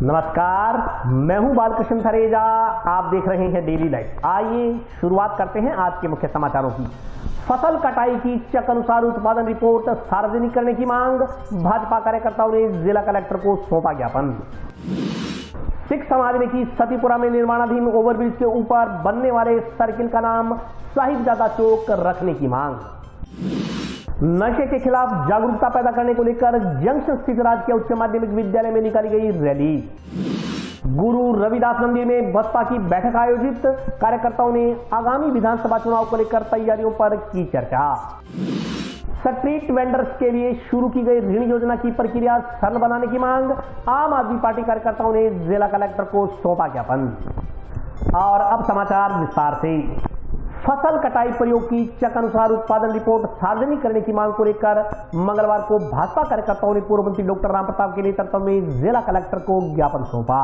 नमस्कार, मैं हूं बालकृष्ण थरेजा। आप देख रहे हैं डेली लाइफ। आइए शुरुआत करते हैं आज के मुख्य समाचारों की। फसल कटाई की चक अनुसार उत्पादन रिपोर्ट सार्वजनिक करने की मांग, भाजपा कार्यकर्ताओं ने जिला कलेक्टर को सौंपा ज्ञापन। सिख समाज ने की सतीपुरा में निर्माणाधीन ओवरब्रिज के ऊपर बनने वाले सर्किल का नाम साहिबजादा चौक रखने की मांग। नशे के खिलाफ जागरूकता पैदा करने को लेकर जंक्शन स्थित राजकीय उच्च माध्यमिक विद्यालय में निकाली गई रैली। गुरु रविदास मंदिर में बसपा की बैठक आयोजित, कार्यकर्ताओं ने आगामी विधानसभा चुनाव को लेकर तैयारियों पर की चर्चा। स्ट्रीट वेंडर्स के लिए शुरू की गई ऋण योजना की प्रक्रिया सरल बनाने की मांग, आम आदमी पार्टी कार्यकर्ताओं ने जिला कलेक्टर को सौंपा ज्ञापन। और अब समाचार विस्तार से। फसल कटाई प्रयोग की चक अनुसार उत्पादन रिपोर्ट सार्वजनिक करने की मांग को लेकर मंगलवार को भाजपा कार्यकर्ताओं ने पूर्व मंत्री डॉक्टर रामप्रताप के नेतृत्व में जिला कलेक्टर को ज्ञापन सौंपा।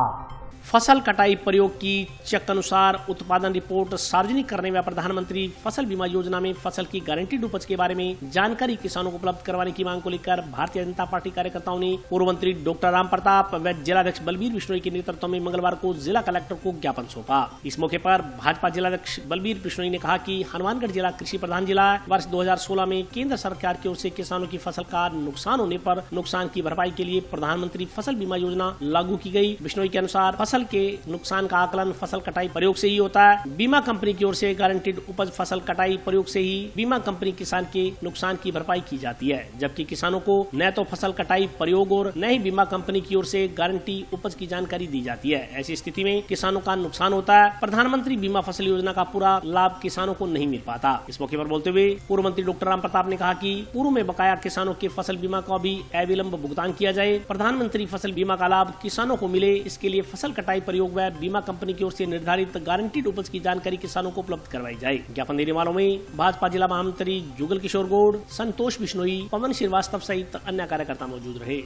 फसल कटाई प्रयोग की चक अनुसार उत्पादन रिपोर्ट सार्वजनिक करने व प्रधानमंत्री फसल बीमा योजना में फसल की गारंटीड उपज के बारे में जानकारी किसानों को उपलब्ध करवाने की मांग को लेकर भारतीय जनता पार्टी कार्यकर्ताओं ने पूर्व मंत्री डॉक्टर रामप्रताप व जिलाध्यक्ष बलबीर बिश्नोई के नेतृत्व में मंगलवार को जिला कलेक्टर को ज्ञापन सौंपा। इस मौके पर भाजपा जिलाध्यक्ष बलबीर बिश्नोई ने कहा कि हनुमानगढ़ जिला कृषि प्रधान जिला वर्ष 2016 में केंद्र सरकार की ओर से किसानों की फसल का नुकसान होने पर नुकसान की भरपाई के लिए प्रधानमंत्री फसल बीमा योजना लागू की गई। बिश्नोई के अनुसार फसल के नुकसान का आकलन फसल कटाई प्रयोग से ही होता है। बीमा कंपनी की ओर से गारंटीड उपज फसल कटाई प्रयोग से ही बीमा कंपनी किसान के नुकसान की भरपाई की जाती है, जबकि किसानों को न तो फसल कटाई प्रयोग और न ही बीमा कंपनी की ओर से गारंटी उपज की जानकारी दी जाती है। ऐसी स्थिति में किसानों का नुकसान होता है। प्रधानमंत्री बीमा फसल योजना का पूरा लाभ किसानों को नहीं मिल पाता। इस मौके पर बोलते हुए पूर्व मंत्री डॉक्टर रामप्रताप ने कहा कि पूर्व में बकाया किसानों के फसल बीमा का भी अविलंब भुगतान किया जाए। प्रधानमंत्री फसल बीमा का लाभ किसानों को मिले, इसके लिए फसल कटाई प्रयोग व बीमा कंपनी की ओर से निर्धारित गारंटीड उपज की जानकारी किसानों को उपलब्ध करवाई जाए। ज्ञापन देने वालों में भाजपा जिला महामंत्री जुगल किशोर गौड़, संतोष बिश्नोई, पवन श्रीवास्तव सहित अन्य कार्यकर्ता मौजूद रहे।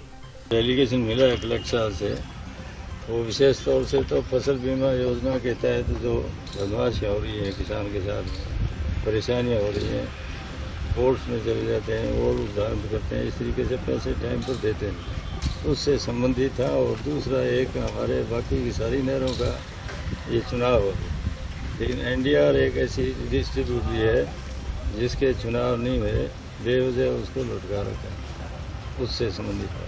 डेलीगेशन मिला है कलेक्टर से, वो विशेष तौर से तो फसल बीमा योजना के तहत जो बदमाशियाँ हो रही है, किसान के साथ परेशानियाँ हो रही हैं, कोर्ट्स में चले जाते हैं, वो उदाहरण करते हैं, इस तरीके से पैसे टाइम पर देते हैं, उससे संबंधित था। और दूसरा एक हमारे बाकी की सारी नहरों का ये चुनाव हो, लेकिन एनडीआर एक ऐसी डिस्ट्रीब्यूट भी है जिसके चुनाव नहीं हुए, बेवजह उसको लुटका रखा है, उससे संबंधित है।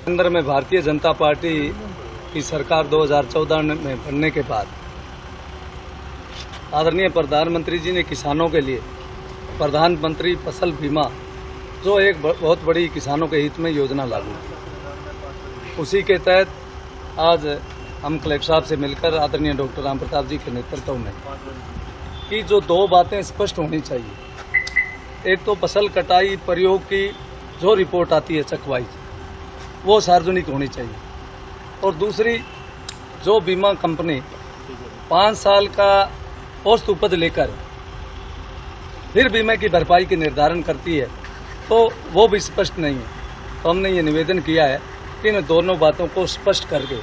केंद्र में भारतीय जनता पार्टी की सरकार 2014 में बनने के बाद आदरणीय प्रधानमंत्री जी ने किसानों के लिए प्रधानमंत्री फसल बीमा, जो एक बहुत बड़ी किसानों के हित में योजना लागू की, उसी के तहत आज हम कलेक्टर साहब से मिलकर आदरणीय डॉक्टर रामप्रताप जी के नेतृत्व में कि जो दो बातें स्पष्ट होनी चाहिए, एक तो फसल कटाई प्रयोग की जो रिपोर्ट आती है चकवाइज, वो सार्वजनिक होनी चाहिए, और दूसरी जो बीमा कंपनी 5 साल का औसत उपज लेकर फिर बीमा की भरपाई की निर्धारण करती है, तो वो भी स्पष्ट नहीं है। तो हमने ये निवेदन किया है कि इन दोनों बातों को स्पष्ट करके,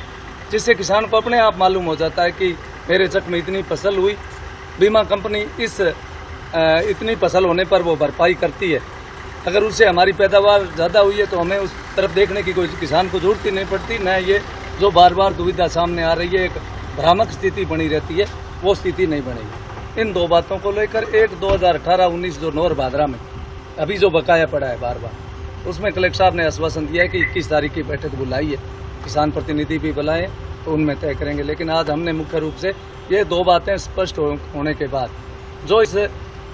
जिससे किसान को अपने आप मालूम हो जाता है कि मेरे चक में इतनी फसल हुई, बीमा कंपनी इतनी फसल होने पर वो भरपाई करती है। अगर उससे हमारी पैदावार ज़्यादा हुई है तो हमें उस तरफ देखने की कोई किसान को जरूरत ही नहीं पड़ती। न ये जो बार बार दुविधा सामने आ रही है, एक भ्रामक स्थिति बनी रहती है, वो स्थिति नहीं बनेगी। इन दो बातों को लेकर एक 2018-19 जो नौर भादरा में अभी जो बकाया पड़ा है बार बार, उसमें कलेक्टर साहब ने आश्वासन दिया है कि 21 तारीख की बैठक बुलाई है, किसान प्रतिनिधि भी बुलाएं तो उनमें तय करेंगे। लेकिन आज हमने मुख्य रूप से ये दो बातें स्पष्ट होने के बाद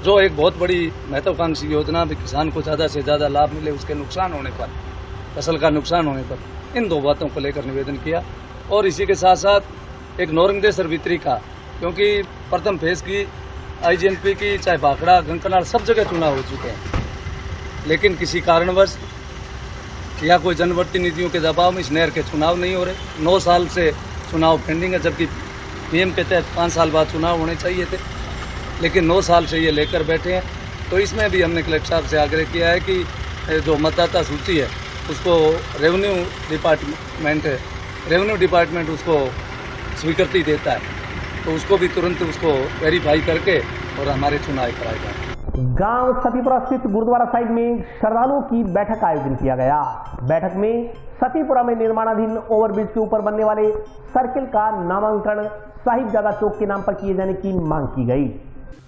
जो एक बहुत बड़ी महत्वाकांक्षी योजना भी किसान को ज़्यादा से ज़्यादा लाभ मिले, उसके नुकसान होने पर, फसल का नुकसान होने पर, इन दो बातों को लेकर निवेदन किया। और इसी के साथ साथ एक नौरंगदेसर वितरिका, क्योंकि प्रथम फेज की IGNP की चाहे भाखड़ा गंकनाल सब जगह चुनाव हो चुके हैं, लेकिन किसी कारणवश या कोई जनप्रतिनिधियों के दबाव में इस नहर के चुनाव नहीं हो रहे। 9 साल से चुनाव पेंडिंग है, जबकि PM के तहत 5 साल बाद चुनाव होने चाहिए थे, लेकिन 9 साल से ये लेकर बैठे हैं। तो इसमें भी हमने कलेक्टर साहब से आग्रह किया है कि जो मतदाता सूची है उसको रेवेन्यू डिपार्टमेंट उसको स्वीकृति देता है, तो उसको भी तुरंत उसको वेरीफाई करके और हमारे चुनाव कराए जाए। गांव सतीपुरा स्थित गुरुद्वारा साहिब में श्रद्धालुओं की बैठक का आयोजन किया गया। बैठक में सतीपुरा में निर्माणाधीन ओवरब्रिज के ऊपर बनने वाले सर्किल का नामांकन साहिबजादा चौक के नाम पर किए जाने की मांग की गई।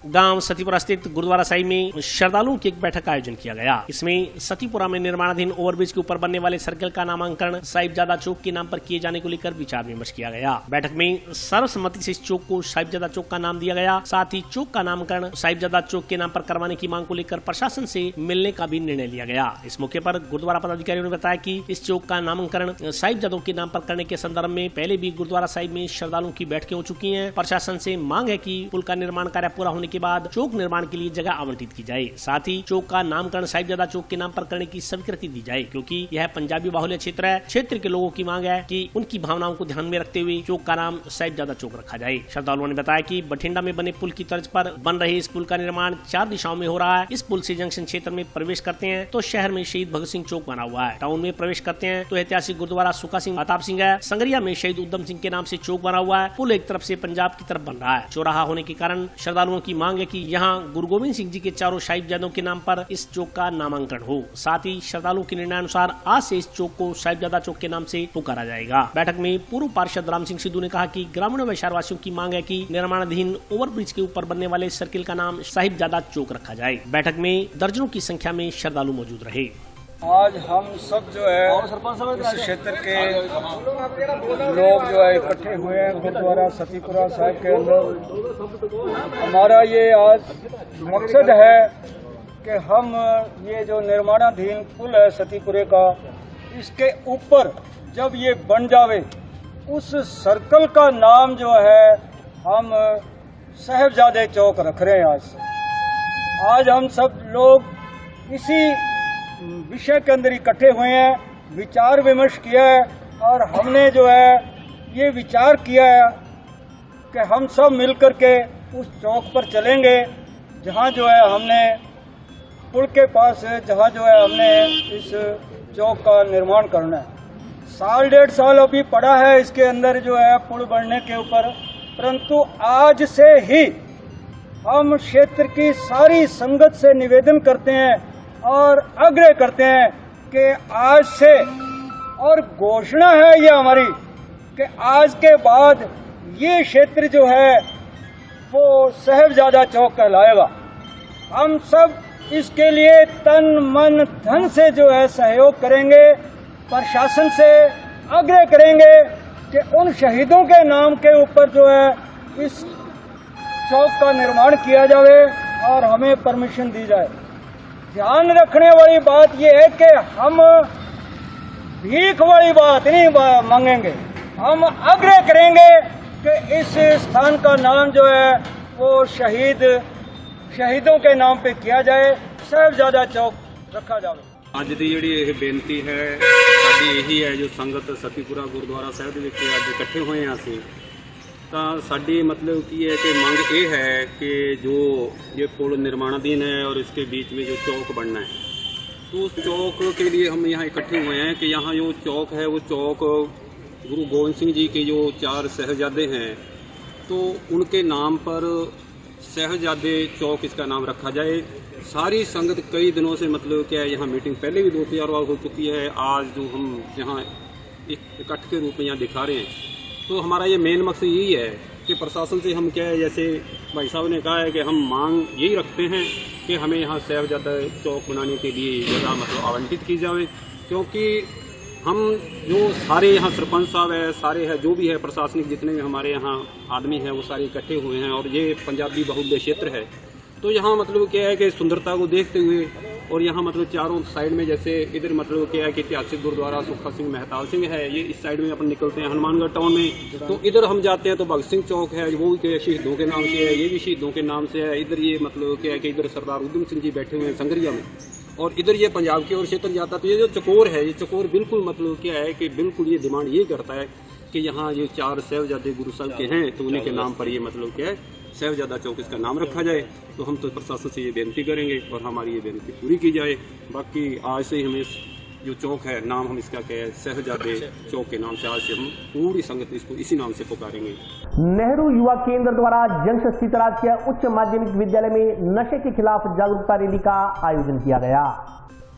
गांव सतीपुरा स्थित गुरुद्वारा साहिब में श्रद्धालुओं की एक बैठक का आयोजन किया गया। इसमें सतीपुरा में निर्माणाधीन ओवरब्रिज के ऊपर बनने वाले सर्किल का नामांकन साहिबजादा चौक के नाम पर किए जाने को लेकर विचार विमर्श किया गया। बैठक में सर्वसम्मति से इस चौक को साहिबजादा चौक का नाम दिया गया। साथ ही चौक का नामकरण साहिबजादा चौक के नाम पर करवाने की मांग को लेकर प्रशासन से मिलने का भी निर्णय लिया गया। इस मौके पर गुरुद्वारा पदाधिकारियों ने बताया कि इस चौक का नामकरण साहिबजादों के नाम पर करने के संदर्भ में पहले भी गुरुद्वारा साहिब में श्रद्धालुओं की बैठकें हो चुकी है। प्रशासन से मांग है कि पुल का निर्माण कार्य पूरा होने के बाद चौक निर्माण के लिए जगह आवंटित की जाए। साथ ही चौक का नामकरण साहिबजादा चौक के नाम पर करने की स्वीकृति दी जाए, क्योंकि यह पंजाबी बाहुल्य क्षेत्र है। क्षेत्र के लोगों की मांग है कि उनकी भावनाओं को ध्यान में रखते हुए चौक का नाम साहिबजादा चौक रखा जाए। श्रद्धालुओं ने बताया कि बठिंडा में बने पुल की तर्ज पर बन रहे इस पुल का निर्माण 4 दिशाओं में हो रहा है। इस पुल से जंक्शन क्षेत्र में प्रवेश करते हैं तो शहर में शहीद भगत सिंह चौक बना हुआ है। टाउन में प्रवेश करते हैं तो ऐतिहासिक गुरुद्वारा सुखा सिंह अताप सिंह है। संगरिया में शहीद उद्यम सिंह के नाम से चौक बना हुआ है। पुल एक तरफ से पंजाब की तरफ बन रहा है। चौराहा होने के कारण श्रद्धालुओं की मांग है कि यहाँ गुरु गोविंद सिंह जी के चारों साहिबजादों के नाम पर इस चौक का नामांकन हो। साथ ही श्रद्धालुओं के निर्णय अनुसार आज से इस चौक को साहिबजादा चौक के नाम से पुकारा जाएगा। बैठक में पूर्व पार्षद राम सिंह सिद्धू ने कहा कि ग्रामीणों व शहरवासियों की मांग है कि निर्माणाधीन ओवरब्रिज के ऊपर बनने वाले सर्किल का नाम साहिबजादा चौक रखा जाए। बैठक में दर्जनों की संख्या में श्रद्धालु मौजूद रहे। आज हम सब जो है इस क्षेत्र के लोग जो है इकट्ठे हुए हैं गुरुद्वारा सतीपुरा साहिब के अंदर। हमारा ये आज मकसद है कि हम ये जो निर्माणाधीन पुल है सतीपुरे का, इसके ऊपर जब ये बन जावे उस सर्कल का नाम जो है हम साहिबजादे चौक रख रहे हैं। आज हम सब लोग इसी विषय के अंदर इकट्ठे हुए हैं, विचार विमर्श किया है और हमने जो है ये विचार किया है कि हम सब मिलकर के उस चौक पर चलेंगे जहाँ जो है हमने पुल के पास है, जहाँ जो है हमने इस चौक का निर्माण करना है। 1.5 साल अभी पड़ा है इसके अंदर जो है पुल बनने के ऊपर, परंतु आज से ही हम क्षेत्र की सारी संगत से निवेदन करते हैं और आग्रह करते हैं कि आज से, और घोषणा है ये हमारी कि आज के बाद ये क्षेत्र जो है वो साहिबजादा चौक कहलाएगा। हम सब इसके लिए तन मन धन से जो है सहयोग करेंगे। प्रशासन से आग्रह करेंगे कि उन शहीदों के नाम के ऊपर जो है इस चौक का निर्माण किया जाए और हमें परमिशन दी जाए। ध्यान रखने वाली बात यह है कि हम भीख वाली बात नहीं मांगेंगे, हम आग्रह करेंगे कि इस स्थान का नाम जो है वो शहीदों के नाम पे किया जाए, साहिबजादा चौक रखा जाए। ਅੱਜ ਦੀ ਜਿਹੜੀ ਇਹ ਬੇਨਤੀ ਹੈ ਸਾਡੀ ਇਹੀ ਹੈ, ਜੋ ਸੰਗਤ ਸਤੀਪੁਰਾ ਗੁਰਦੁਆਰਾ ਸਾਹਿਬ ਦੇ ਵਿੱਚ ਅੱਜ ਇਕੱਠੇ ਹੋਏ ਹਾਂ ਅਸੀਂ, ਤਾਂ ਸਾਡੀ मतलब ਕੀ है कि ਮੰਗ ਇਹ है कि जो ये पुल निर्माणाधीन है और इसके बीच में जो चौक बनना है, तो उस चौक के लिए हम यहाँ इकट्ठे हुए हैं कि यहाँ जो चौक है वो चौक गुरु गोविंद सिंह जी के जो 4 साहिबजादे हैं तो उनके नाम पर साहिबजादे चौक इसका नाम रखा जाए। सारी संगत कई दिनों से मतलब क्या है, यहाँ मीटिंग पहले भी 2-3 बार हो चुकी है। आज जो हम यहाँ इकट्ठ के रूप में यहाँ दिखा रहे हैं, तो हमारा ये मेन मकसद यही है कि प्रशासन से हम क्या है, जैसे भाई साहब ने कहा है कि हम मांग यही रखते हैं कि हमें यहाँ साहिबजादा चौक बनाने के लिए जगह मतलब आवंटित की जाए, क्योंकि हम जो सारे यहाँ सरपंच साहब है, सारे है जो भी है प्रशासनिक जितने भी हमारे यहाँ आदमी हैं वो सारे इकट्ठे हुए हैं और ये पंजाबी बहुल्य क्षेत्र है। तो यहाँ मतलब क्या है कि सुंदरता को देखते हुए और यहाँ मतलब चारों साइड में, जैसे इधर मतलब क्या है कि ऐतिहासिक गुरुद्वारा सुखा सिंह महताल सिंह है, ये इस साइड में अपन निकलते हैं हनुमानगढ़ टाउन में, तो इधर हम जाते हैं तो भगत सिंह चौक है वो भी शहीदों के नाम से है, ये भी शहीदों के नाम से है। इधर ये मतलब क्या है कि इधर सरदार उद्यम सिंह जी बैठे हुए हैं संगरिया में, और इधर ये पंजाब की ओर क्षेत्र जाता है। तो ये जो चकोर है, ये चकोर बिल्कुल मतलब क्या है कि बिल्कुल ये डिमांड ये करता है कि यहाँ ये 4 साहिबजादे गुरु साहब के हैं तो उन्हीं के नाम पर ये मतलब क्या है साहिबजादा चौक इसका नाम रखा जाए। तो हम तो प्रशासन से ये बेनती करेंगे और हमारी ये बेनती पूरी की जाए। बाकी आज से ही हमें जो चौक है, नाम हम इसका क्या है, शहजादे चौक के नाम से आज से हम पूरी संगत इसको इसी नाम से पुकारेंगे। नेहरू युवा केंद्र द्वारा जंक्शन स्थित राजकीय उच्च माध्यमिक विद्यालय में नशे के खिलाफ जागरूकता रैली का आयोजन किया गया।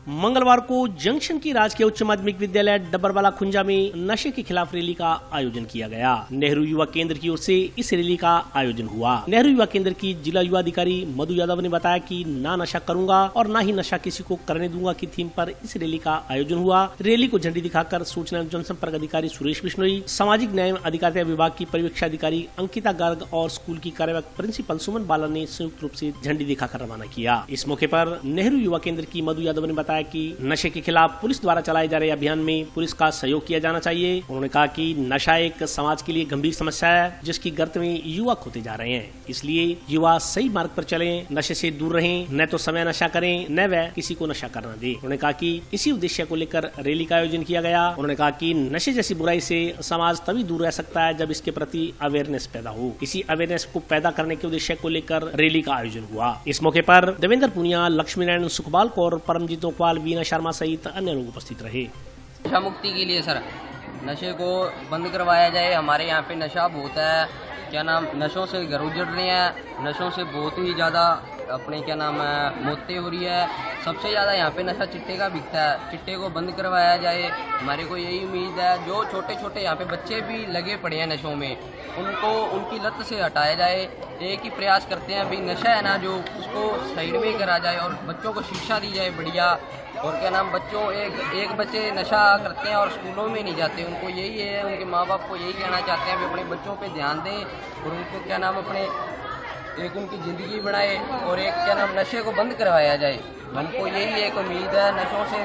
मंगलवार को जंक्शन की राजकीय उच्च माध्यमिक विद्यालय डब्बरवाला खुंजा में नशे के खिलाफ रैली का आयोजन किया गया। नेहरू युवा केंद्र की ओर से इस रैली का आयोजन हुआ। नेहरू युवा केंद्र की जिला युवा अधिकारी मधु यादव ने बताया कि ना नशा करूंगा और ना ही नशा किसी को करने दूंगा की थीम पर इस रैली का आयोजन हुआ। रैली को झंडी दिखाकर सूचना एवं जनसंपर्क अधिकारी सुरेश बिश्नोई, सामाजिक न्याय एवं अधिकारिता विभाग की परिवीक्षा अधिकारी अंकिता गर्ग और स्कूल की कार्यवाहक प्रिंसिपल सुमन बाला ने संयुक्त रूप से झंडी दिखाकर रवाना किया। इस मौके पर नेहरू युवा केंद्र की मधु यादव ने बताया कि नशे के खिलाफ पुलिस द्वारा चलाए जा रहे अभियान में पुलिस का सहयोग किया जाना चाहिए। उन्होंने कहा कि नशा एक समाज के लिए गंभीर समस्या है जिसकी गर्त में युवा खोते जा रहे हैं, इसलिए युवा सही मार्ग पर चलें, नशे से दूर रहें, न तो समय नशा करें न वह किसी को नशा करना दे। उन्होंने कहा कि इसी उद्देश्य को लेकर रैली का आयोजन किया गया। उन्होंने कहा कि नशे जैसी बुराई से समाज तभी दूर रह सकता है जब इसके प्रति अवेयरनेस पैदा हो। इसी अवेयरनेस को पैदा करने के उद्देश्य को लेकर रैली का आयोजन हुआ। इस मौके पर देवेंद्र पुनिया, लक्ष्मी नारायण, सुखपाल कौर, परमजीत ओकवाल, वीना शर्मा सहित अन्य लोग उपस्थित रहे। नशा मुक्ति के लिए सर नशे को बंद करवाया जाए। हमारे यहाँ पे नशा बहुत है, क्या नाम, नशों से घर उजड़ रहे हैं, नशों से बहुत ही ज़्यादा अपने क्या नाम है मौतें हो रही है। सबसे ज़्यादा यहाँ पे नशा चिट्टे का बिकता है, चिट्टे को बंद करवाया जाए। हमारे को यही उम्मीद है जो छोटे छोटे यहाँ पे बच्चे भी लगे पड़े हैं नशों में, उनको उनकी लत से हटाया जाए। एक ही प्रयास करते हैं भाई नशा है ना जो उसको साइड में करा जाए और बच्चों को शिक्षा दी जाए बढ़िया। और क्या नाम, बच्चों एक बच्चे नशा करते हैं और स्कूलों में नहीं जाते, उनको यही है, उनके माँ बाप को यही कहना चाहते हैं कि अपने बच्चों पे ध्यान दें और उनको क्या नाम अपने एक उनकी ज़िंदगी बनाए और एक क्या नाम नशे को बंद करवाया जाए। हमको यही एक उम्मीद है, नशों से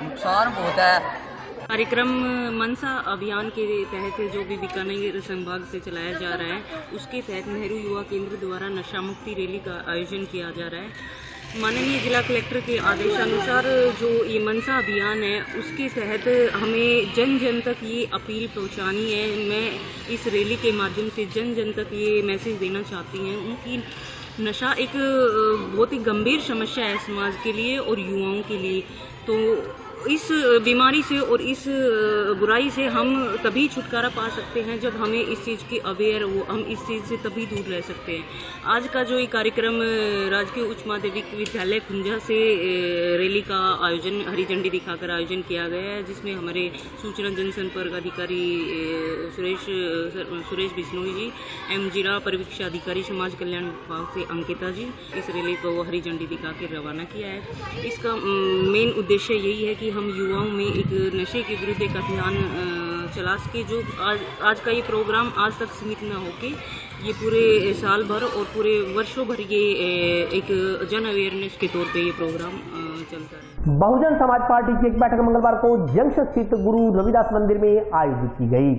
नुकसान बहुत है। कार्यक्रम मनसा अभियान के तहत जो भी बीकानेर संभाग से चलाया जा रहा है उसके तहत नेहरू युवा केंद्र द्वारा नशा मुक्ति रैली का आयोजन किया जा रहा है। माननीय जिला कलेक्टर के आदेशानुसार जो ये मनसा अभियान है उसके तहत हमें जन जन तक ये अपील पहुंचानी है। मैं इस रैली के माध्यम से जन जन तक ये मैसेज देना चाहती हूँ कि नशा एक बहुत ही गंभीर समस्या है समाज के लिए और युवाओं के लिए। तो इस बीमारी से और इस बुराई से हम तभी छुटकारा पा सकते हैं जब हमें इस चीज़ की अवेयर हो, हम इस चीज़ से तभी दूर रह सकते हैं। आज का जो ये कार्यक्रम राजकीय उच्च माध्यमिक विद्यालय खुंजा से रैली का आयोजन हरी झंडी दिखाकर आयोजन किया गया है, जिसमें हमारे सूचना जनसंपर्क अधिकारी सुरेश बिश्नोई जी एवं जिला परिवीक्षा अधिकारी समाज कल्याण विभाग से अंकिता जी इस रैली को हरी झंडी दिखाकर रवाना किया है। इसका मेन उद्देश्य यही है कि हम युवाओं में एक नशे के विरुद्ध एक अभियान चला सके। जो आज का ये प्रोग्राम आज तक सीमित न होके ये पूरे साल भर और पूरे वर्षों भर ये एक जन अवेयरनेस के तौर पे ये प्रोग्राम चलता है। बहुजन समाज पार्टी की एक बैठक मंगलवार को जंक्शन स्थित गुरु रविदास मंदिर में आयोजित की गई।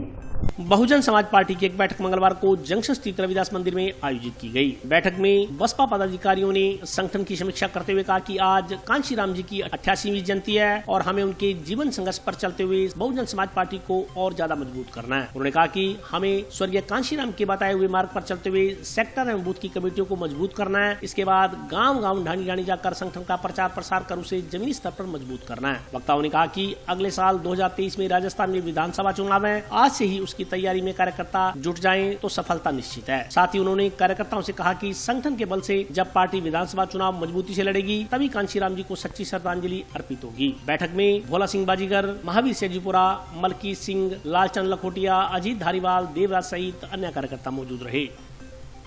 बहुजन समाज पार्टी की एक बैठक मंगलवार को जंक्शन स्थित रविदास मंदिर में आयोजित की गई। बैठक में बसपा पदाधिकारियों ने संगठन की समीक्षा करते हुए कहा कि आज कांशीराम जी की 88वीं जयंती है और हमें उनके जीवन संघर्ष पर चलते हुए बहुजन समाज पार्टी को और ज्यादा मजबूत करना है। उन्होंने कहा कि हमें स्वर्गीय कांशीराम के बताए हुए मार्ग पर चलते हुए सेक्टर एवं बूथ की कमेटियों को मजबूत करना है। इसके बाद गाँव गाँव ढाणी ढाणी जाकर संगठन का प्रचार प्रसार कर उसे जमीनी स्तर पर मजबूत करना है। वक्ताओं ने कहा कि अगले साल 2023 में राजस्थान में विधानसभा चुनाव है, आज से ही उसकी तैयारी में कार्यकर्ता जुट जाएं तो सफलता निश्चित है। साथ ही उन्होंने कार्यकर्ताओं से कहा कि संगठन के बल से जब पार्टी विधानसभा चुनाव मजबूती से लड़ेगी तभी कांशीराम जी को सच्ची श्रद्धांजलि अर्पित होगी। बैठक में भोला सिंह बाजीगर, महावीर सेठजीपुरा, मलकीत सिंह, लालचंद लखोटिया, अजीत धारीवाल, देवराज सहित अन्य कार्यकर्ता मौजूद रहे।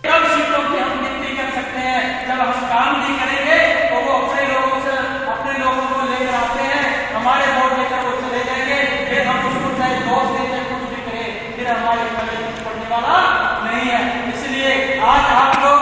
कब सीटों की हम गिनती कर सकते हैं जब हम काम नहीं करेंगे तो वो अपने लोगों को लेकर आते हैं, हमारे वोट लेकर वो चले जाएंगे, फिर हम उसको चाहे दोस्त दे चाहे कुछ भी करें, फिर हमारे कुछ पड़ने वाला नहीं है। इसलिए आज आप लोग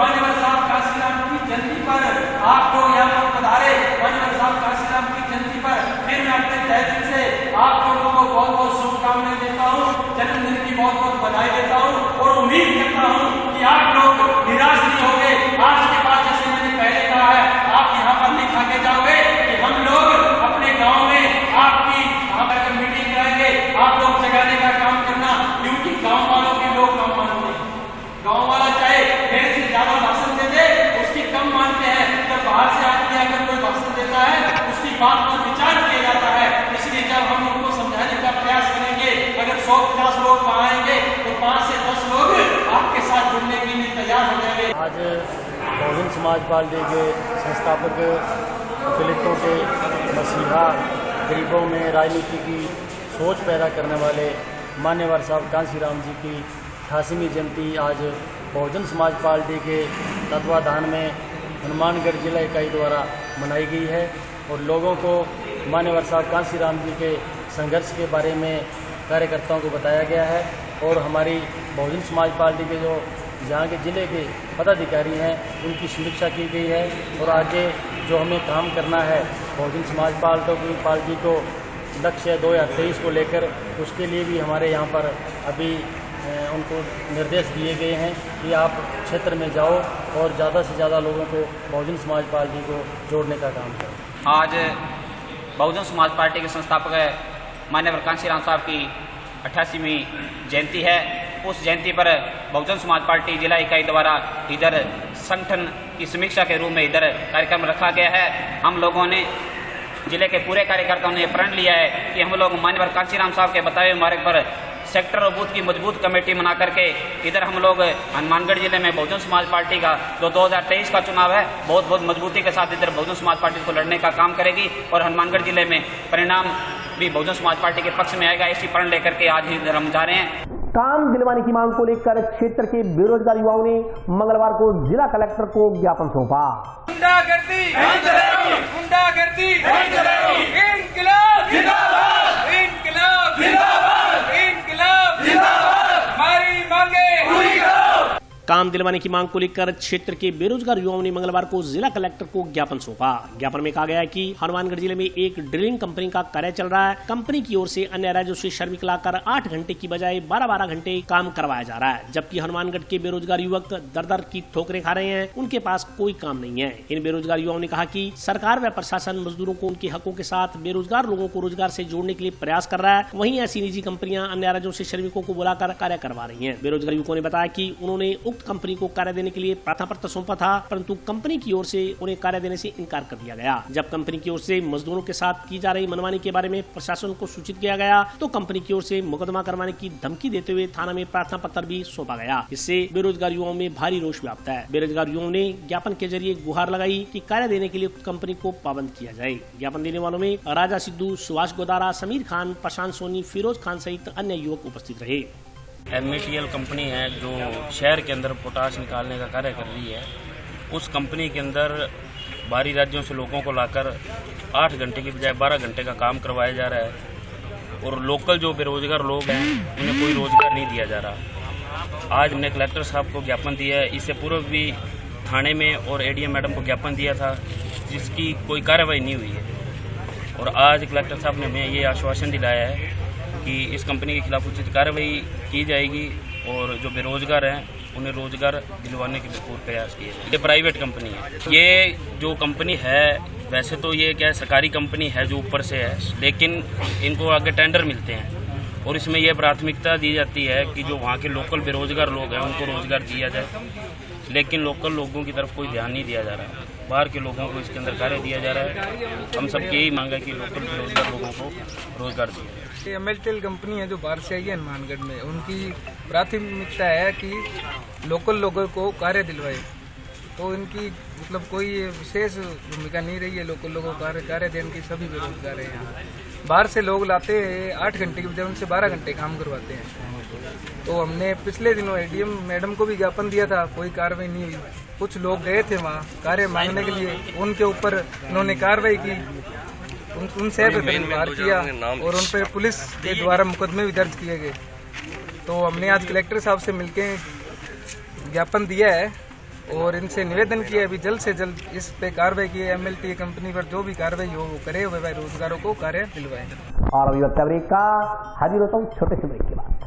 मान्यवर साहब कांशीराम की जयंती पर आप लोग यहाँ पर पधारे, मान्यवर साहब कांशीराम की जयंती पर फिर मैं अपने तहे दिल से आप लोगों को बहुत बहुत शुभकामनाएं देता हूँ, जन्मदिन की बहुत बहुत बधाई देता हूँ और उम्मीद करता हूँ कि आप लोग निराश नहीं होंगे। आज के बाद जैसे मैंने पहले कहा है, आप यहाँ पर दिखा के जाओगे कि हम लोग अपने गांव में आपकी यहाँ पर मीटिंग कराएंगे, आप लोग जगाने का काम करना, क्योंकि गांव वालों के लोग कम मानते हैं। गांव वाला चाहे मेरे से ज्यादा भाषण दे दे उसकी कम मानते हैं, जब बाहर से आदमी अगर कोई भाषण देता है उसकी बात पर विचार किया जाता है। आज बहुजन समाज पार्टी के संस्थापक दलितों के मसीहा, गरीबों में राजनीति की सोच पैदा करने वाले मान्यवर साहब कांसीराम जी की 88वीं जयंती आज बहुजन समाज पार्टी के तत्वाधान में हनुमानगढ़ जिला इकाई द्वारा मनाई गई है और लोगों को मान्यवर साहब कांसीराम जी के संघर्ष के बारे में कार्यकर्ताओं को बताया गया है और हमारी बहुजन समाज पार्टी के जो यहाँ के ज़िले के पदाधिकारी हैं उनकी समीक्षा की गई है और आगे जो हमें काम करना है बहुजन समाज पार्टी को लक्ष्य 2023 को लेकर, उसके लिए भी हमारे यहाँ पर अभी उनको निर्देश दिए गए हैं कि आप क्षेत्र में जाओ और ज़्यादा से ज़्यादा लोगों को बहुजन समाज पार्टी को जोड़ने का काम करें। आज बहुजन समाज पार्टी के संस्थापक मान्यवर कांसीराम साहब की 88वीं जयंती है। उस जयंती पर बहुजन समाज पार्टी जिला इकाई द्वारा इधर संगठन की समीक्षा के रूप में इधर कार्यक्रम रखा गया है। हम लोगों ने जिले के पूरे कार्यकर्ताओं ने प्रण लिया है कि हम लोग मान्यवर कांसीराम साहब के बताए हुए मार्ग पर सेक्टर और बूथ की मजबूत कमेटी बना करके इधर हम लोग हनुमानगढ़ जिले में बहुजन समाज पार्टी का जो 2023 का चुनाव है बहुत मजबूती के साथ इधर बहुजन समाज पार्टी को लड़ने का काम करेगी और हनुमानगढ़ जिले में परिणाम भी बहुजन समाज पार्टी के पक्ष में आएगा। इसी प्रण लेकर के आज ही इधर हम जा रहे हैं। काम दिलवाने की मांग को लेकर क्षेत्र के बेरोजगार युवाओं ने मंगलवार को जिला कलेक्टर को ज्ञापन सौंपा। गुंडागर्दी, गुंडागर्दी, इंकलाब जिंदाबाद, इंकलाब जिंदाबाद, इंकलाब जिंदाबाद, हमारी मांगे पूरी करो। काम दिलवाने की मांग को लेकर क्षेत्र के बेरोजगार युवाओं ने मंगलवार को जिला कलेक्टर को ज्ञापन सौंपा। ज्ञापन में कहा गया है कि हनुमानगढ़ जिले में एक ड्रिलिंग कंपनी का कार्य चल रहा है। कंपनी की ओर से अन्य राज्यों से श्रमिक लाकर 8 घंटे की बजाय 12-12 घंटे काम करवाया जा रहा है, जबकि हनुमानगढ़ के बेरोजगार युवक दर की ठोकरें खा रहे हैं। उनके पास कोई काम नहीं है। इन बेरोजगार युवाओं ने कहा कि सरकार व प्रशासन मजदूरों को उनके हकों के साथ बेरोजगार लोगों को रोजगार से जोड़ने के लिए प्रयास कर रहा है। वहीं ऐसी निजी कंपनियां अन्य राज्यों से श्रमिकों को बुलाकर कार्य करवा रही है। बेरोजगार युवकों ने बताया कि उन्होंने उक्त कंपनी को कार्य देने के लिए प्रार्थना पत्र सौंपा था, परंतु कंपनी की ओर से उन्हें कार्य देने से इनकार कर दिया गया। जब कंपनी की ओर से मजदूरों के साथ की जा रही मनमानी के बारे में प्रशासन को सूचित किया गया तो कंपनी की ओर से मुकदमा करवाने की धमकी देते हुए थाना में प्रार्थना पत्र भी सौंपा गया। इससे बेरोजगार युवाओं में भारी रोष व्याप्त है। बेरोजगार युवाओं ने ज्ञापन के जरिए गुहार लगाई कि कार्य देने के लिए कंपनी को पाबंद किया जाए। ज्ञापन देने वालों में राजा सिद्धू, सुभाष गोदारा, समीर खान, प्रशांत सोनी, फिरोज खान सहित अन्य युवक उपस्थित रहे। METL कंपनी है जो शहर के अंदर पोटाश निकालने का कार्य कर रही है। उस कंपनी के अंदर बाहरी राज्यों से लोगों को लाकर 8 घंटे की बजाय 12 घंटे का काम करवाया जा रहा है और लोकल जो बेरोजगार लोग हैं उन्हें कोई रोजगार नहीं दिया जा रहा। आज हमने कलेक्टर साहब को ज्ञापन दिया है। इससे पूर्व भी थाने में और ADM मैडम को ज्ञापन दिया था, जिसकी कोई कार्रवाई नहीं हुई है। और आज कलेक्टर साहब ने हमें ये आश्वासन दिलाया है कि इस कंपनी के खिलाफ उचित कार्रवाई की जाएगी और जो बेरोजगार हैं उन्हें रोजगार दिलवाने के भरपूर प्रयास किए जाएंगे। ये प्राइवेट कंपनी है। ये जो कंपनी है वैसे तो ये क्या है, सरकारी कंपनी है जो ऊपर से है, लेकिन इनको आगे टेंडर मिलते हैं और इसमें यह प्राथमिकता दी जाती है कि जो वहाँ के लोकल बेरोजगार लोग हैं उनको रोजगार दिया जाए, लेकिन लोकल लोगों की तरफ कोई ध्यान नहीं दिया जा रहा। बाहर के लोगों को इसके अंदर कार्य दिया जा रहा है। हम सब यही मांग है कि लोकल बेरोजगार लोगों को रोजगार दिया जाए। METL कंपनी है जो बाहर से आई है हनुमानगढ़ में, उनकी प्राथमिकता है कि लोकल लोगों को कार्य दिलवाए। तो इनकी मतलब कोई विशेष भूमिका नहीं रही है लोकल लोगों को कार्य देने की। सभी बेरोजगार हैं यहाँ। बाहर से लोग लाते हैं 8 घंटे की बजाय उनसे 12 घंटे काम करवाते हैं। तो हमने पिछले दिनों ADM मैडम को भी ज्ञापन दिया था, कोई कार्रवाई नहीं हुई। कुछ लोग गए थे वहाँ कार्य मांगने के लिए, उनके ऊपर उन्होंने कार्रवाई की, उनसे व्यवहार किया और उन पर पुलिस के द्वारा मुकदमे भी दर्ज किए गए। तो हमने आज कलेक्टर साहब से मिलकर ज्ञापन दिया है और इनसे निवेदन किया है भी जल्द से जल्द इस पे कार्रवाई की। METL कंपनी पर जो भी कार्रवाई हो वो करे, वे रोजगारों को कार्य दिलवाए। और अभी वक्त ब्रेक का, हाजिर होता हूँ छोटे से ब्रेक के बाद।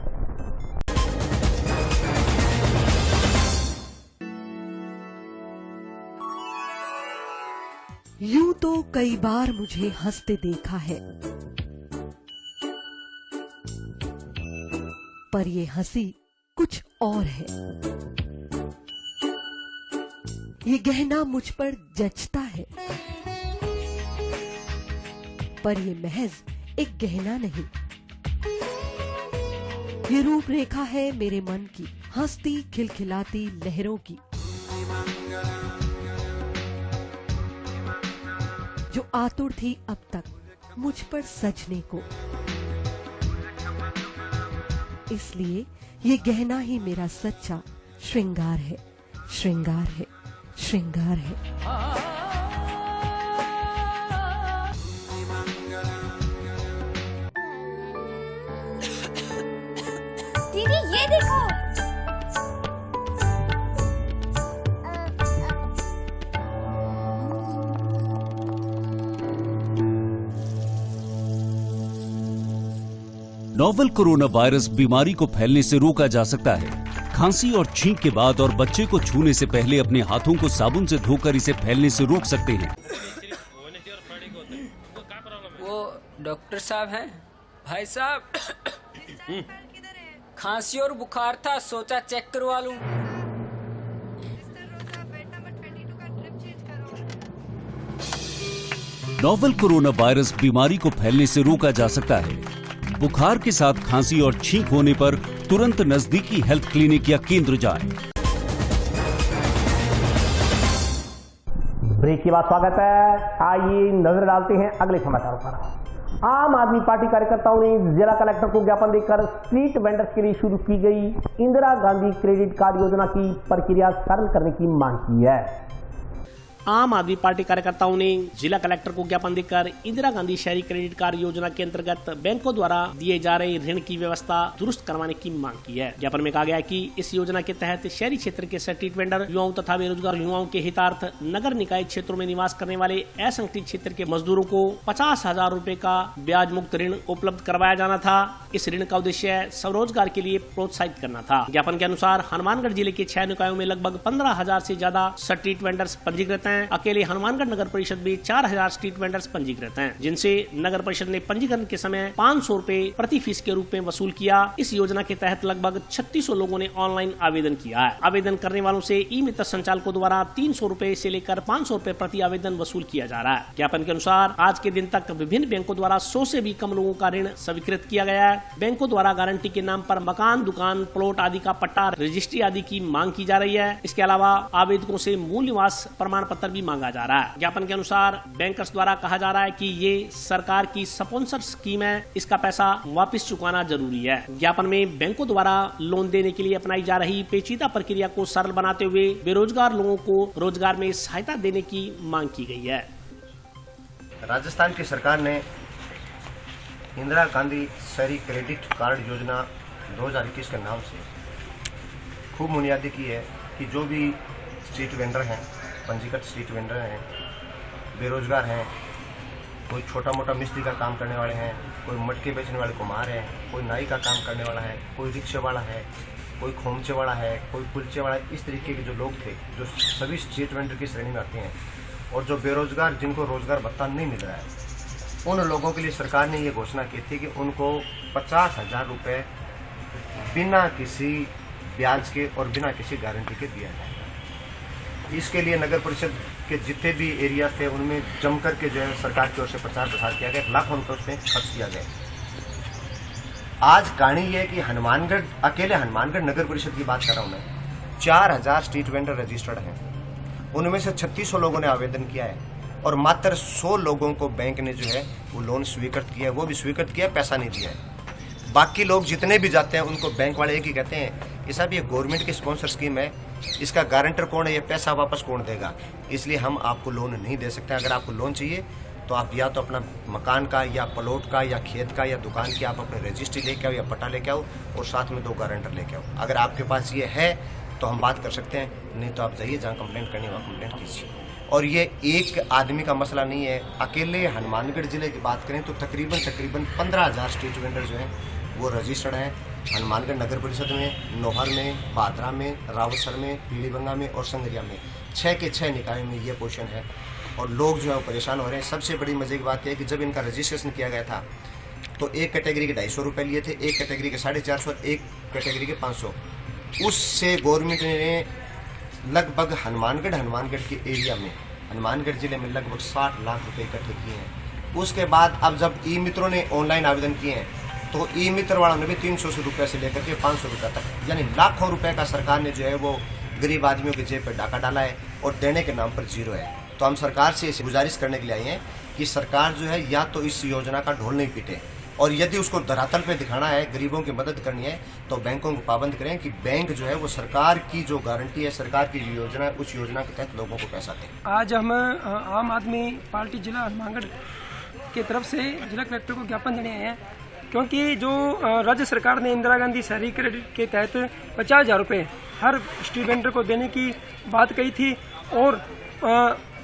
यूं तो कई बार मुझे हंसते देखा है, पर ये हंसी कुछ और है। ये गहना मुझ पर जचता है, पर ये महज एक गहना नहीं। ये रूपरेखा है मेरे मन की, हंसती खिलखिलाती लहरों की। जो आतुर थी अब तक मुझ पर सजने को, इसलिए ये गहना ही मेरा सच्चा श्रृंगार है, श्रृंगार है, श्रृंगार है। दीदी ये देखो, नोवेल कोरोना वायरस बीमारी को फैलने से रोका जा सकता है। खांसी और छींक के बाद और बच्चे को छूने से पहले अपने हाथों को साबुन से धोकर इसे फैलने से रोक सकते हैं। वो डॉक्टर साहब हैं? भाई साहब, खांसी और बुखार था, सोचा चेक करवा लूं। नोवेल कोरोना वायरस बीमारी को फैलने से रोका जा सकता है। बुखार के साथ खांसी और छींक होने पर तुरंत नजदीकी हेल्थ क्लिनिक या केंद्र जाएं। ब्रेक के बाद स्वागत है। आइए नजर डालते हैं अगले समाचारों पर। आम आदमी पार्टी कार्यकर्ताओं ने जिला कलेक्टर को ज्ञापन देकर स्ट्रीट वेंडर्स के लिए शुरू की गई इंदिरा गांधी क्रेडिट कार्ड योजना की प्रक्रिया सरल करने की मांग की है। आम आदमी पार्टी कार्यकर्ताओं ने जिला कलेक्टर को ज्ञापन देकर इंदिरा गांधी शहरी क्रेडिट कार्ड योजना के अंतर्गत बैंकों द्वारा दिए जा रहे ऋण की व्यवस्था दुरुस्त करवाने की मांग की है। ज्ञापन में कहा गया है कि इस योजना के तहत शहरी क्षेत्र के स्ट्रीट वेंडर, युवाओं तथा बेरोजगार युवाओं के हितार्थ नगर निकाय क्षेत्रों में निवास करने वाले असंगठित क्षेत्र के मजदूरों को 50,000 रूपए का ब्याज मुक्त ऋण उपलब्ध करवाया जाना था। इस ऋण का उद्देश्य स्वरोजगार के लिए प्रोत्साहित करना था। ज्ञापन के अनुसार हनुमानगढ़ जिले के 6 निकायों में लगभग 15,000 से ज्यादा स्ट्रीट वेंडर्स पंजीकृत हैं। अकेले हनुमानगढ़ नगर परिषद में 4,000 स्ट्रीट वेंडर्स पंजीकृत हैं, जिनसे नगर परिषद ने पंजीकरण के समय 500 रूपए प्रति फीस के रूप में वसूल किया। इस योजना के तहत लगभग 3600 लोगों ने ऑनलाइन आवेदन किया है। आवेदन करने वालों से ई मित्र संचालकों द्वारा 300 रूपए से लेकर 500 रूपए प्रति आवेदन वसूल किया जा रहा है। ज्ञापन के अनुसार आज के दिन तक विभिन्न बैंकों द्वारा 100 से भी कम लोगों का ऋण स्वीकृत किया गया है। बैंकों द्वारा गारंटी के नाम पर मकान, दुकान, प्लॉट आदि का पट्टा, रजिस्ट्री आदि की मांग की जा रही है। इसके अलावा आवेदकों से मूल निवास प्रमाण पत्र भी मांगा जा रहा है। ज्ञापन के अनुसार बैंकर्स द्वारा कहा जा रहा है कि ये सरकार की स्पॉन्सर स्कीम है, इसका पैसा वापस चुकाना जरूरी है। ज्ञापन में बैंकों द्वारा लोन देने के लिए अपनाई जा रही पेचीदा प्रक्रिया को सरल बनाते हुए बेरोजगार लोगों को रोजगार में सहायता देने की मांग की गई है। राजस्थान की सरकार ने इंदिरा गांधी शहरी क्रेडिट कार्ड योजना 2021 के नाम से खूब बुनियादी की है कि जो भी स्ट्रीट वेंडर हैं, पंजीकृत स्ट्रीट वेंडर हैं, बेरोजगार हैं, कोई छोटा मोटा मिस्त्री का काम करने वाले हैं, कोई मटके बेचने वाले कुम्हार हैं, कोई नाई का काम करने वाला है, कोई रिक्शे वाला है, कोई खोमचे वाला है, कोई कुलचे वाला है, इस तरीके के जो लोग थे जो सभी स्ट्रीट वेंडर की श्रेणी में आते हैं और जो बेरोजगार जिनको रोजगार भत्ता नहीं मिल रहा है, उन लोगों के लिए सरकार ने ये घोषणा की थी कि उनको 50,000 रुपये बिना किसी ब्याज के और बिना किसी गारंटी के दिया जाएगा। इसके लिए नगर परिषद के जितने भी एरिया थे उनमें जम करके जो है सरकार की ओर से प्रचार प्रसार किया गया, लाखों रुपये उसमें खर्च किया गया। आज कहानी ये है कि हनुमानगढ़, अकेले हनुमानगढ़ नगर परिषद की बात कर रहा हूँ मैं, 4,000 स्ट्रीट वेंडर रजिस्टर्ड हैं, उनमें से 3600 लोगों ने आवेदन किया है और मात्र 100 लोगों को बैंक ने जो है वो लोन स्वीकृत किया है, वो भी स्वीकृत किया, पैसा नहीं दिया है। बाकी लोग जितने भी जाते हैं उनको बैंक वाले एक ही कहते हैं कि साहब ये गवर्नमेंट की स्पॉन्सर स्कीम है, इसका गारंटर कौन है, ये पैसा वापस कौन देगा, इसलिए हम आपको लोन नहीं दे सकते। अगर आपको लोन चाहिए तो आप या तो अपना मकान का या प्लॉट का या खेत का या दुकान की आप अपने रजिस्ट्री लेके आओ या पट्टा लेके आओ और साथ में 2 गारंटर लेके आओ। अगर आपके पास ये है तो हम बात कर सकते हैं, नहीं तो आप जाइए जहाँ कंप्लेंट करनी वहाँ कंप्लेंट कीजिए। और ये एक आदमी का मसला नहीं है। अकेले हनुमानगढ़ जिले की बात करें तो तकरीबन 15,000 स्ट्रीट वेंडर जो हैं वो रजिस्टर्ड हैं हनुमानगढ़ नगर परिषद में, नोहर में, पादरा में, रावतसर में, पीलीबंगा में और संगरिया में। 6 के 6 निकायों में ये पोजीशन है और लोग जो है वो परेशान हो रहे हैं। सबसे बड़ी मजे की बात यह है कि जब इनका रजिस्ट्रेशन किया गया था तो एक कैटेगरी के 250 रुपये लिए थे, एक कैटेगरी के 450, एक कैटेगरी के 500। उससे गवर्नमेंट ने लगभग हनुमानगढ़ के एरिया में, हनुमानगढ़ जिले में लगभग 60 लाख रुपए इकट्ठे किए हैं। उसके बाद अब जब ई मित्रों ने ऑनलाइन आवेदन किए हैं तो ई मित्र वालों ने भी 300 रुपये से लेकर के 500 रुपये तक, यानी लाखों रुपए का सरकार ने जो है वो गरीब आदमियों के जेब पर डाका डाला है और देने के नाम पर जीरो है। तो हम सरकार से इसे गुजारिश करने के लिए आए हैं कि सरकार जो है या तो इस योजना का ढोल नहीं पीटे, और यदि उसको धरातल पे दिखाना है, गरीबों की मदद करनी है, तो बैंकों को पाबंद करें कि बैंक जो है वो सरकार की जो गारंटी है, सरकार की योजना है, उस योजना के तहत लोगों को पैसा दें। आज हम आम आदमी पार्टी जिला हनुमानगढ़ की तरफ से जिला कलेक्टर को ज्ञापन देने आए हैं, क्योंकि जो राज्य सरकार ने इंदिरा गांधी शहरी क्रेडिट के तहत 50,000 रुपये हर स्ट्रीट वेंडर को देने की बात कही थी, और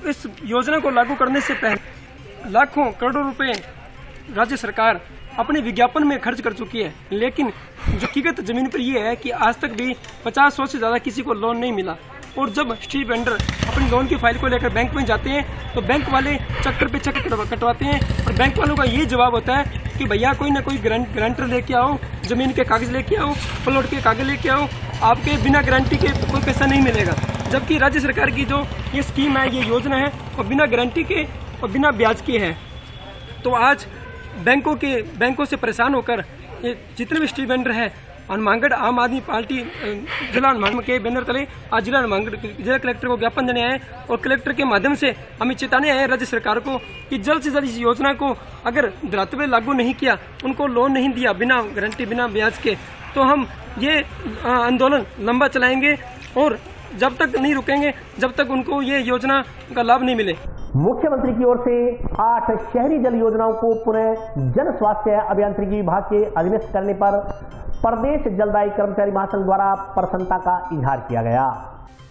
इस योजना को लागू करने से पहले लाखों करोड़ों रुपए राज्य सरकार अपने विज्ञापन में खर्च कर चुकी है। लेकिन जो हकीकत जमीन पर यह है कि आज तक भी 50-100 से ज़्यादा किसी को लोन नहीं मिला, और जब स्ट्रीट वेंडर अपनी लोन की फाइल को लेकर बैंक में जाते हैं तो बैंक वाले चक्कर पे चक्कर कटवाते हैं, और बैंक वालों का ये जवाब होता है कि भैया कोई ना कोई गारंटर लेके आओ, जमीन के कागज लेके आओ, प्लॉट के कागज लेके आओ, आपके बिना गारंटी के कोई पैसा नहीं मिलेगा। जबकि राज्य सरकार की जो ये स्कीम है, ये योजना है, वो बिना गारंटी के और बिना ब्याज के है। तो आज बैंकों से परेशान होकर ये जितने भी स्ट्रीट वेंडर है, हनुमानगढ़ आम आदमी पार्टी जिला हनुमानगढ़ के बैनर तले आज जिला हनुमानगढ़ जिला कलेक्टर को ज्ञापन देने आए, और कलेक्टर के माध्यम से हम चेताने आए राज्य सरकार को कि जल्द से जल्द इस योजना को अगर धरातल पे लागू नहीं किया, उनको लोन नहीं दिया बिना गारंटी बिना ब्याज के, तो हम ये आंदोलन लंबा चलाएंगे, और जब तक नहीं रुकेंगे जब तक उनको ये योजना का लाभ नहीं मिले। मुख्यमंत्री की ओर से 8 शहरी जल योजनाओं को पुनः जन स्वास्थ्य अभियांत्रिकी विभाग के अधीनस्थ करने पर प्रदेश जलदायी कर्मचारी महासंघ द्वारा प्रसन्नता का इजहार किया गया।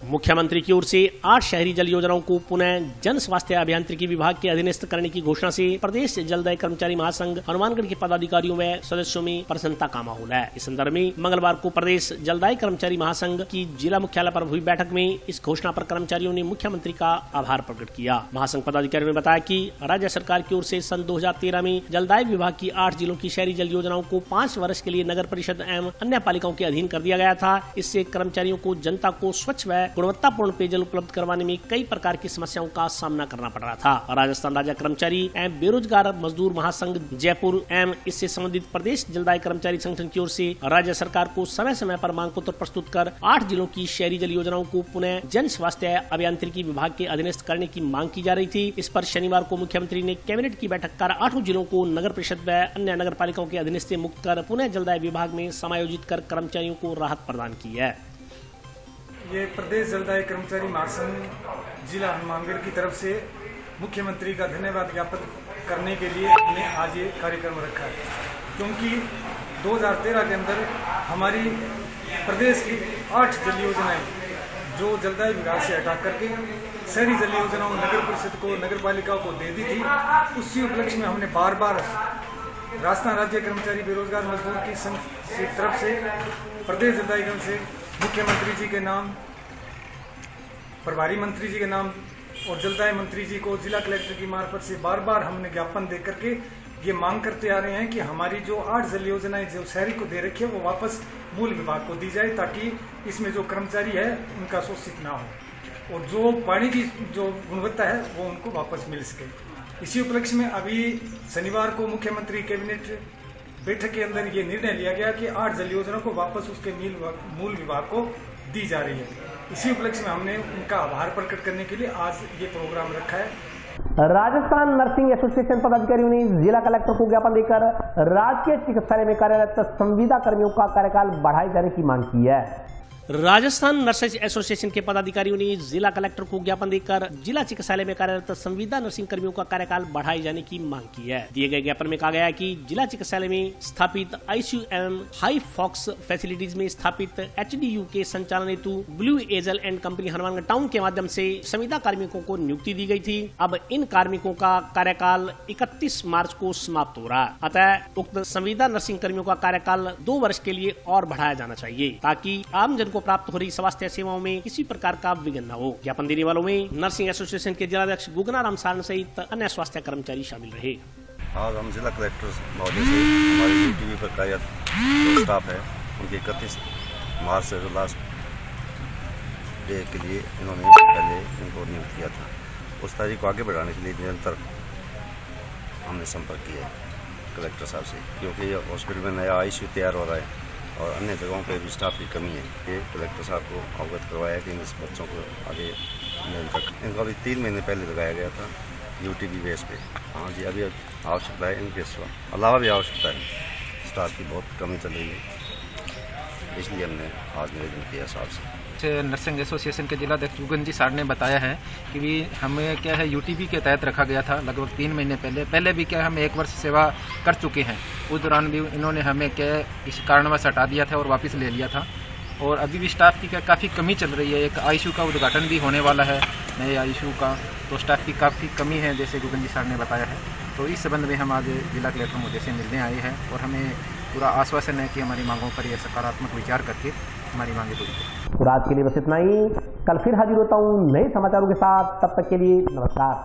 मुख्यमंत्री की ओर से 8 शहरी जल योजनाओं को पुनः जन स्वास्थ्य अभियांत्रिकी विभाग के अधीनस्थ करने की घोषणा से प्रदेश जलदायी कर्मचारी महासंघ हनुमानगढ़ के पदाधिकारियों व सदस्यों में प्रसन्नता का माहौल है। इस संदर्भ में मंगलवार को प्रदेश जलदायी कर्मचारी महासंघ की जिला मुख्यालय पर हुई बैठक में इस घोषणा पर कर्मचारियों ने मुख्यमंत्री का आभार प्रकट किया। महासंघ पदाधिकारियों ने बताया कि राज्य सरकार की ओर से सन 2013 में जलदायी विभाग की 8 जिलों की शहरी जल योजनाओं को 5 वर्ष के लिए नगर परिषद एवं अन्य पालिकाओं के अधीन कर दिया गया था। इससे कर्मचारियों को जनता को स्वच्छ व गुणवत्तापूर्ण पेयजल उपलब्ध करवाने में कई प्रकार की समस्याओं का सामना करना पड़ रहा था। राजस्थान राज्य कर्मचारी एवं बेरोजगार मजदूर महासंघ जयपुर एवं इससे संबंधित प्रदेश जलदायी कर्मचारी संगठन की ओर से राज्य सरकार को समय समय पर मांग पत्र प्रस्तुत कर 8 जिलों की शहरी जल योजनाओं को पुनः जन स्वास्थ्य अभियांत्रिकी विभाग के अधीनस्थ करने की मांग की जा रही थी। इस पर शनिवार को मुख्यमंत्री ने कैबिनेट की बैठक कर 8 जिलों को नगर परिषद व अन्य नगर पालिकाओं के अधीनस्थ से मुक्त कर पुनः जलदायी विभाग में समायोजित कर कर्मचारियों को राहत प्रदान की है। ये प्रदेश जलदायी कर्मचारी महासंघ जिला हनुमानगढ़ की तरफ से मुख्यमंत्री का धन्यवाद ज्ञापन करने के लिए हमने आज ये कार्यक्रम रखा है, क्योंकि 2013 के अंदर हमारी प्रदेश की 8 जल योजनाएं जो जलदायी विभाग से हटा करके शहरी जल योजनाओं नगर परिषद को नगर पालिकाओं को दे दी थी। उसी उपलक्ष्य में हमने बार बार राजस्थान राज्य कर्मचारी बेरोजगार मजदूर की संघ की तरफ से प्रदेश जलदायी निगम से मुख्यमंत्री जी के नाम, प्रभारी मंत्री जी के नाम और जलदायी मंत्री जी को जिला कलेक्टर की मार्फत से बार बार हमने ज्ञापन दे करके ये मांग करते आ रहे हैं कि हमारी जो 8 जल योजनाएं जो शहरी को दे रखी है वो वापस मूल विभाग को दी जाए, ताकि इसमें जो कर्मचारी है उनका शोषित ना हो और जो पानी की जो गुणवत्ता है वो उनको वापस मिल सके। इसी उपलक्ष्य में अभी शनिवार को मुख्यमंत्री कैबिनेट बैठक के अंदर ये निर्णय लिया गया कि 8 जल योजनाओं को वापस उसके मूल विभाग को दी जा रही है। इसी उपलक्ष्य में हमने उनका आभार प्रकट करने के लिए आज ये प्रोग्राम रखा है। राजस्थान नर्सिंग एसोसिएशन पदाधिकारियों ने जिला कलेक्टर को ज्ञापन देकर राजकीय चिकित्सालय में कार्यरत संविदा कर्मियों का कार्यकाल बढ़ाए जाने की मांग की है। राजस्थान नर्सेज एसोसिएशन के पदाधिकारियों ने जिला कलेक्टर को ज्ञापन देकर जिला चिकित्सालय में कार्यरत संविदा नर्सिंग कर्मियों का कार्यकाल बढ़ाए जाने की मांग की है। दिए गए ज्ञापन में कहा गया है कि जिला चिकित्सालय में स्थापित आईसीयू एवं हाई फॉक्स फैसिलिटीज में स्थापित एचडीयू के संचालन हेतु ब्लू एजल एंड कंपनी हनुमानगढ़ टाउन के माध्यम से संविदा कार्मिकों को नियुक्ति दी गई थी। अब इन कार्मिकों का कार्यकाल 31 मार्च को समाप्त हो रहा है। अतः उक्त संविदा नर्सिंग कर्मियों का कार्यकाल 2 वर्ष के लिए और बढ़ाया जाना चाहिए, ताकि आम जन को प्राप्त हो रही स्वास्थ्य सेवाओं में किसी प्रकार का विघ्न न हो। ज्ञापन देने वालों में नर्सिंग एसोसिएशन के जिलाध्यक्ष गुगनाराम सारण सहित अन्य स्वास्थ्य कर्मचारी शामिल रहे। आज हम जिला कलेक्टर महोदय से हमारी यूटीवी पर कार्यरत जो स्टाफ है उनके 31 मार्च से जो लास्ट डे के लिए इन्होंने पहले इनको नियुक्त किया था, उस तारीख को आगे बढ़ाने के लिए निरंतर हमने संपर्क किया है कलेक्टर साहब से, क्योंकि हॉस्पिटल में नया आईसीयू तैयार हो रहा है और अन्य जगहों पर भी स्टाफ की कमी है। ये कलेक्टर साहब को अवगत करवाया कि इन बच्चों को आगे इनको अभी 3 महीने पहले लगाया गया था यूटीबी बेस पे। हाँ जी, अभी आवश्यकता है इनके अलावा भी आवश्यकता है, स्टाफ की बहुत कमी चल रही है, इसलिए हमने आज निवेदन किया साहब से। नर्सिंग एसोसिएशन के जिला अध्यक्ष जुगन जी सार ने बताया है कि भी हमें क्या है यूटीबी के तहत रखा गया था लगभग 3 महीने पहले भी क्या हम 1 वर्ष सेवा कर चुके हैं। उस दौरान भी इन्होंने हमें क्या इस कारणवश हटा दिया था और वापस ले लिया था, और अभी भी स्टाफ की काफ़ी कमी चल रही है। एक आईसीयू का उद्घाटन भी होने वाला है, नए आईसीयू का, तो स्टाफ की काफ़ी कमी है जैसे जुगन जी सार ने बताया है। तो इस संबंध में हम आज जिला कलेक्टर महोदय से मिलने आए हैं और हमें पूरा आश्वासन है कि हमारी मांगों पर यह सकारात्मक विचार करके हमारी मांगें पूरी करें। और आज के लिए बस इतना ही। कल फिर हाजिर होता हूँ नए समाचारों के साथ, तब तक के लिए नमस्कार।